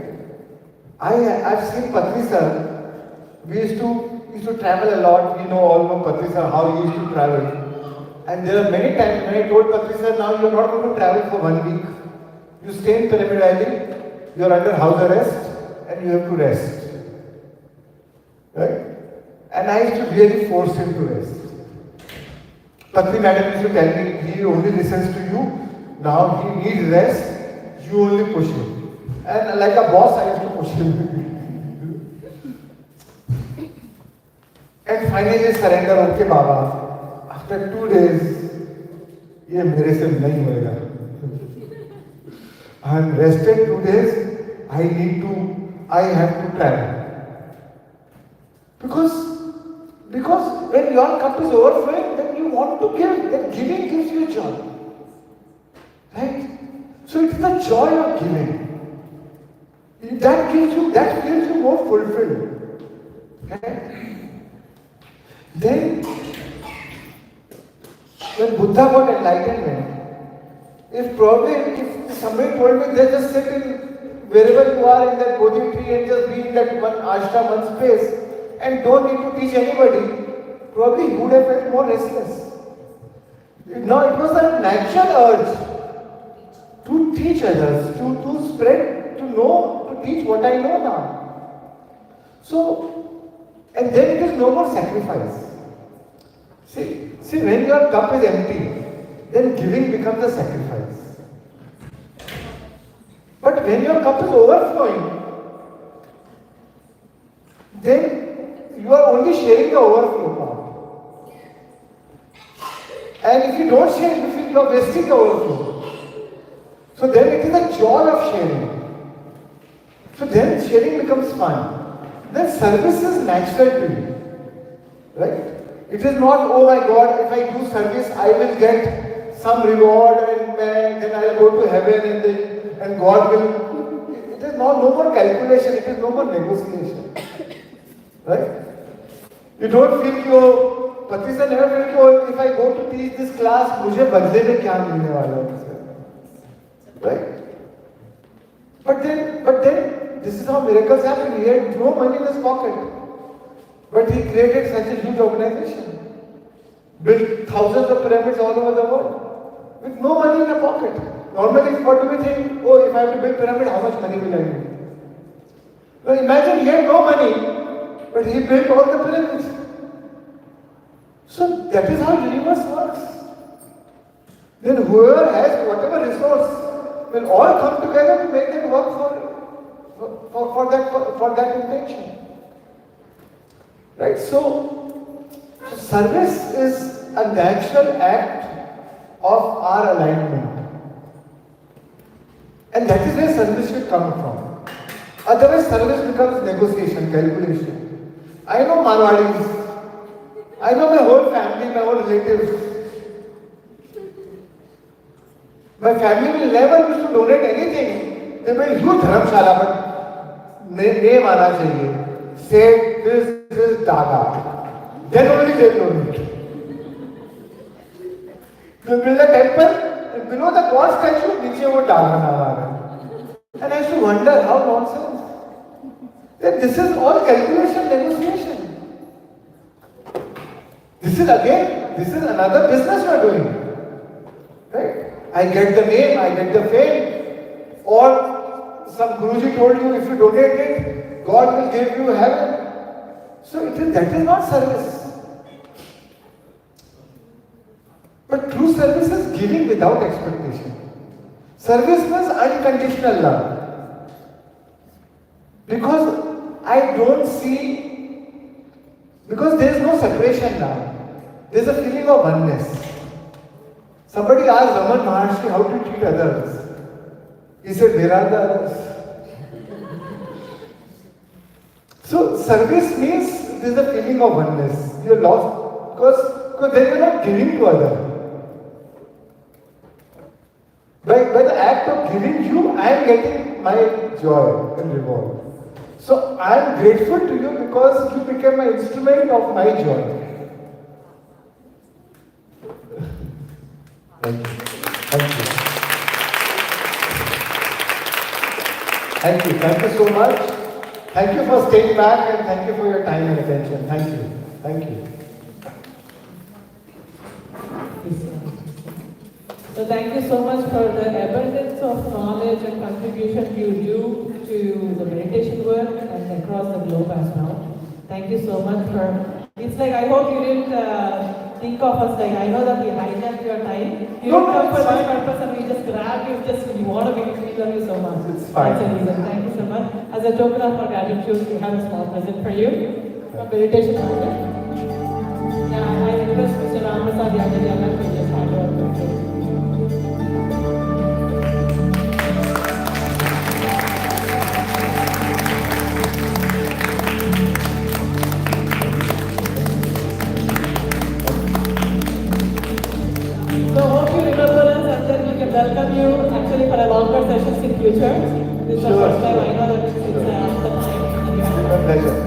I've seen Patri sir. We used to travel a lot. We all know Patri sir, how he used to travel. And there are many times when I told Patri sir, now you're not going to travel for 1 week. You stay in Pyramid Island, you're under house arrest, and you have to rest. Right? And I used to really force him to rest. Patri madam used to tell me, he only listens to you, now he needs rest, you only push him. And like a boss, I used to push him. And finally surrender, okay Baba. After 2 days, ये मेरे से नहीं होएगा. I am rested 2 days, I have to travel. Because when your cup is overflowing, then you want to give. Then giving gives you joy. Right? So it's the joy of giving. That feels you more fulfilled. Okay? Then, when Buddha got enlightenment, if somebody told me they just sit in wherever you are in that Bodhi tree and just be in that one ashram, one space, and don't need to teach anybody, probably he would have felt more restless. Now it was a natural urge to teach others, to spread, to know, to teach what I know now. So, and then it is no more sacrifice. See, when your cup is empty, then giving becomes a sacrifice. But when your cup is overflowing, then you are only sharing the overflow part. And if you don't share, you feel you are wasting the overflow. So then it is a joy of sharing. So then sharing becomes fun. Then service is natural to you. Right? It is not, oh my God, if I do service, I will get some reward and then I will go to heaven and God will. It is not no more calculation, it is no more negotiation. Right? You don't feel कि पति से never feel कि if I go to teach this class, मुझे बदले में क्या मिलने वाला है? Right? But then, this is how miracles happen. He had no money in his pocket. But he created such a huge organization. Built thousands of pyramids all over the world. With no money in the pocket. Normally, what do we think? Oh, if I have to build pyramid, how much money will I need? Well, imagine he had no money, but he built all the pyramids. So that is how universe works. Then whoever has whatever resource will all come together to make it work for that intention. Right? So service is a natural act of our alignment. And that is where service should come from. Otherwise, service becomes negotiation, calculation. I know Marwadis. I know my whole family, my whole relatives. My family will never used to donate anything. They will huge dharamshala, but name aana chahiye. Say this is Daga. Then only they will donate. They build a temple, and below the God statue, niche wo Daga naam aa raha hai. And I used to wonder how nonsense. Then this is all calculation, negotiation. This is another business we are doing. Right? I get the name, I get the fame. Or some Guruji told you if you donate it, God will give you heaven. So that is not service. But true service is giving without expectation. Service means unconditional love. Because I don't see, because there is no separation now. There is a feeling of oneness. Somebody asked Raman Maharshi how to treat others. He said, where are the others? So service means there is a feeling of oneness. You are lost because then you are not giving to others. By the act of giving you, I am getting my joy and reward. So I am grateful to you because you became an instrument of my joy. Thank you. Thank you. Thank you. Thank you so much. Thank you for staying back and thank you for your time and attention. Thank you. Thank you. So thank you so much for the abundance of knowledge and contribution you do to the meditation work and across the globe as well. Thank you so much for, it's like I hope you didn't think of us like, I know that we hijacked your time. You didn't come for this purpose and we just grabbed you, you want to be, we love you so much. It's fine. That's the reason. Thank you so much. As a token of our gratitude, we have a small present for you. A meditation master. Yeah, I request Mr. Ramprasad Yadav to just hand over to welcome you actually for a longer sessions in future. This is the first time I know that it's the time. My pleasure.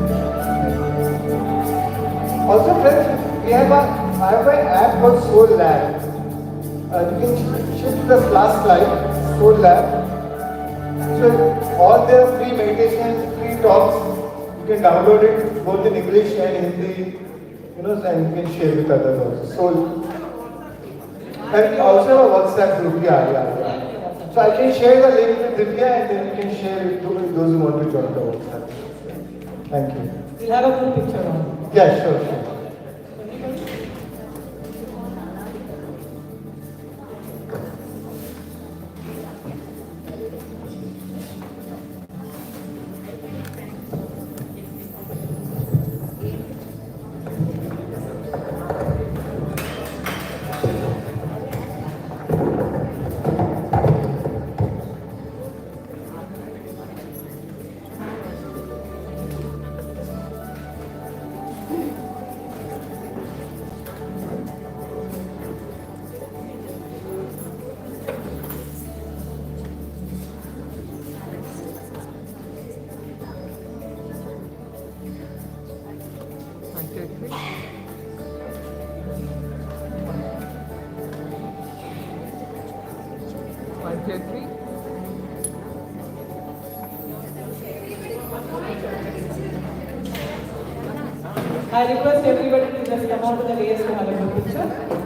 Also friends, I have an app called Soul Lab. You can shift to the last slide, Soul Lab. So all their free meditations, free talks, you can download it both in English and Hindi, and you can share with others also. Soul. And also a WhatsApp group, yeah. So I can share the link with Divya and then you can share it to those who want to join the WhatsApp. Thank you. We'll have a good picture on. Yeah, sure. One, two, three. I request everybody to just come out to the dais to have a good picture.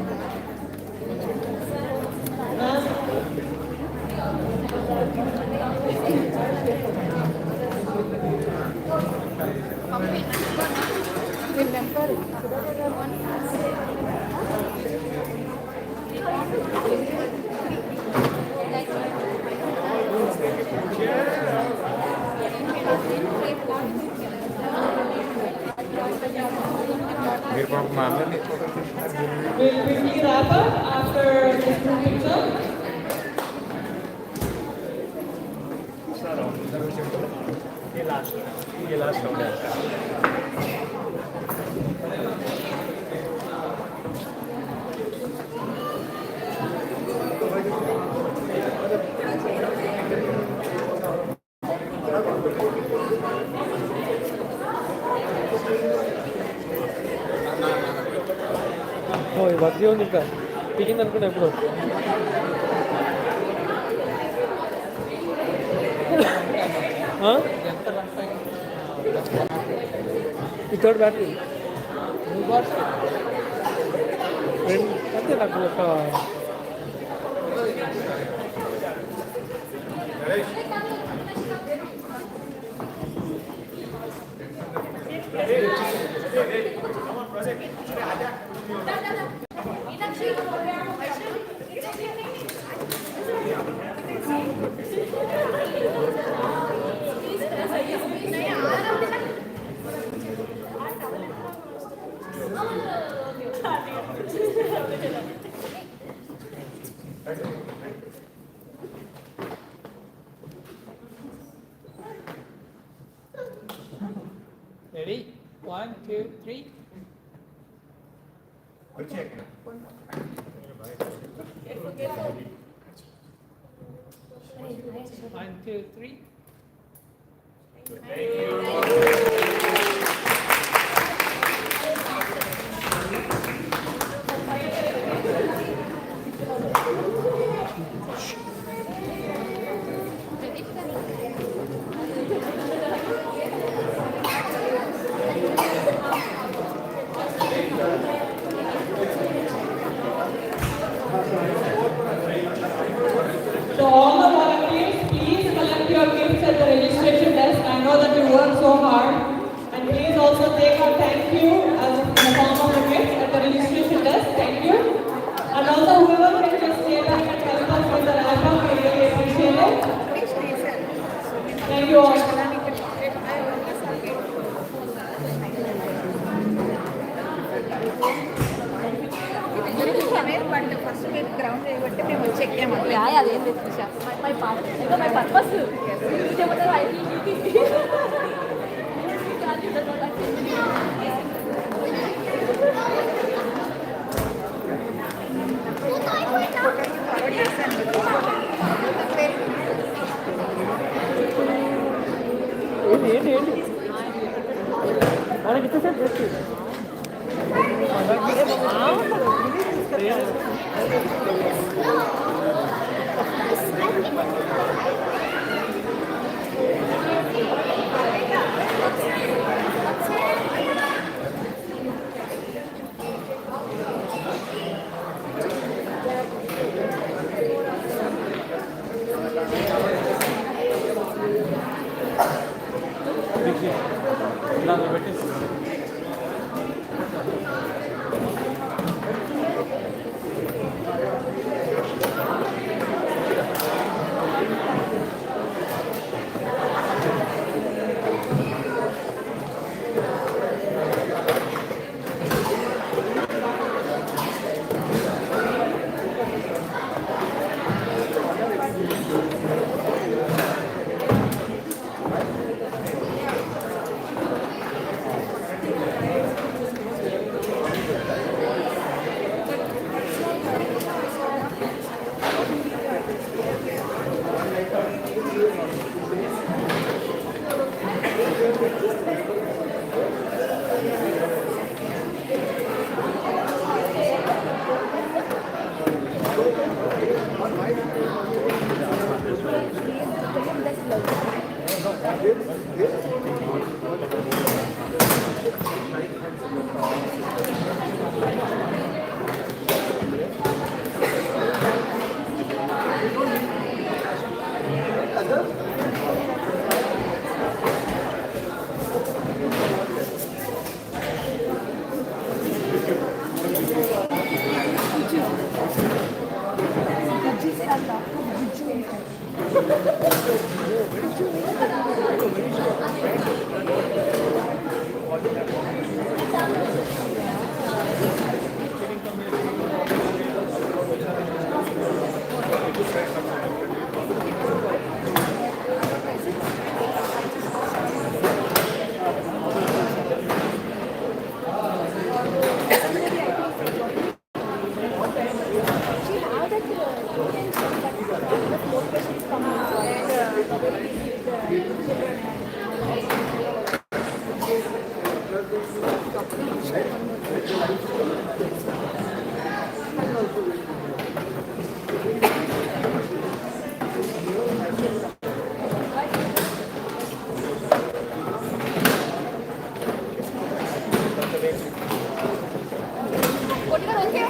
We'll quickly wrap up after this group picture. ये last round है birthday ఉంది ఇంకా దిగింది అనుకున్నా ఎప్పుడు third battery అంతే నాకు ఒక Ready? One, two, three. One, two, three. So all the volunteers, please collect your gifts at the registration desk. I know that you worked so hard. And please also take our thank you as in the form of a gift at the registration desk. Thank you. And also whoever can just stay back and help us with the wrap up, we really appreciate it. Thank you all. First మీరు ground చేయబట్టి మేము వచ్చి ఎక్కాము అదేం తెచ్చా my part my purpose ఏంటి ఏంటి మనకి ఇచ్చేసేపు తెచ్చి దాంట్లో పెట్టేసి కొట్టుకొని ఓకే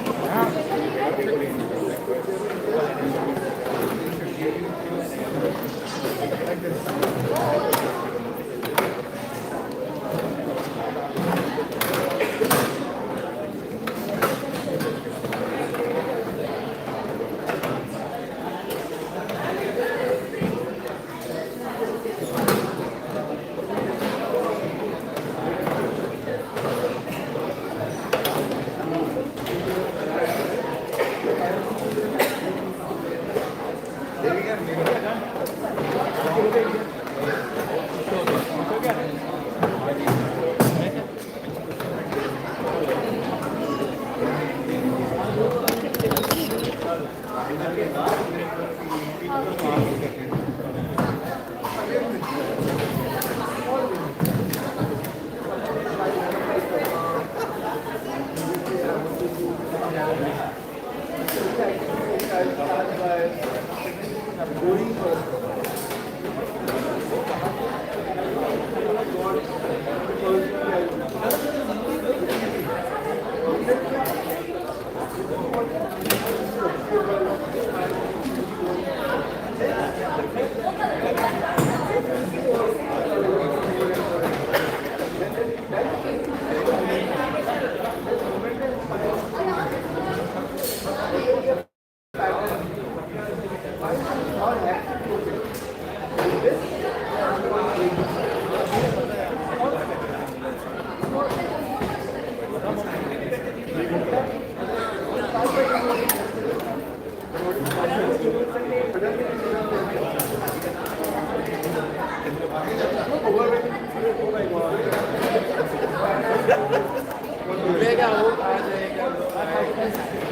लेगा वो आ जाएगा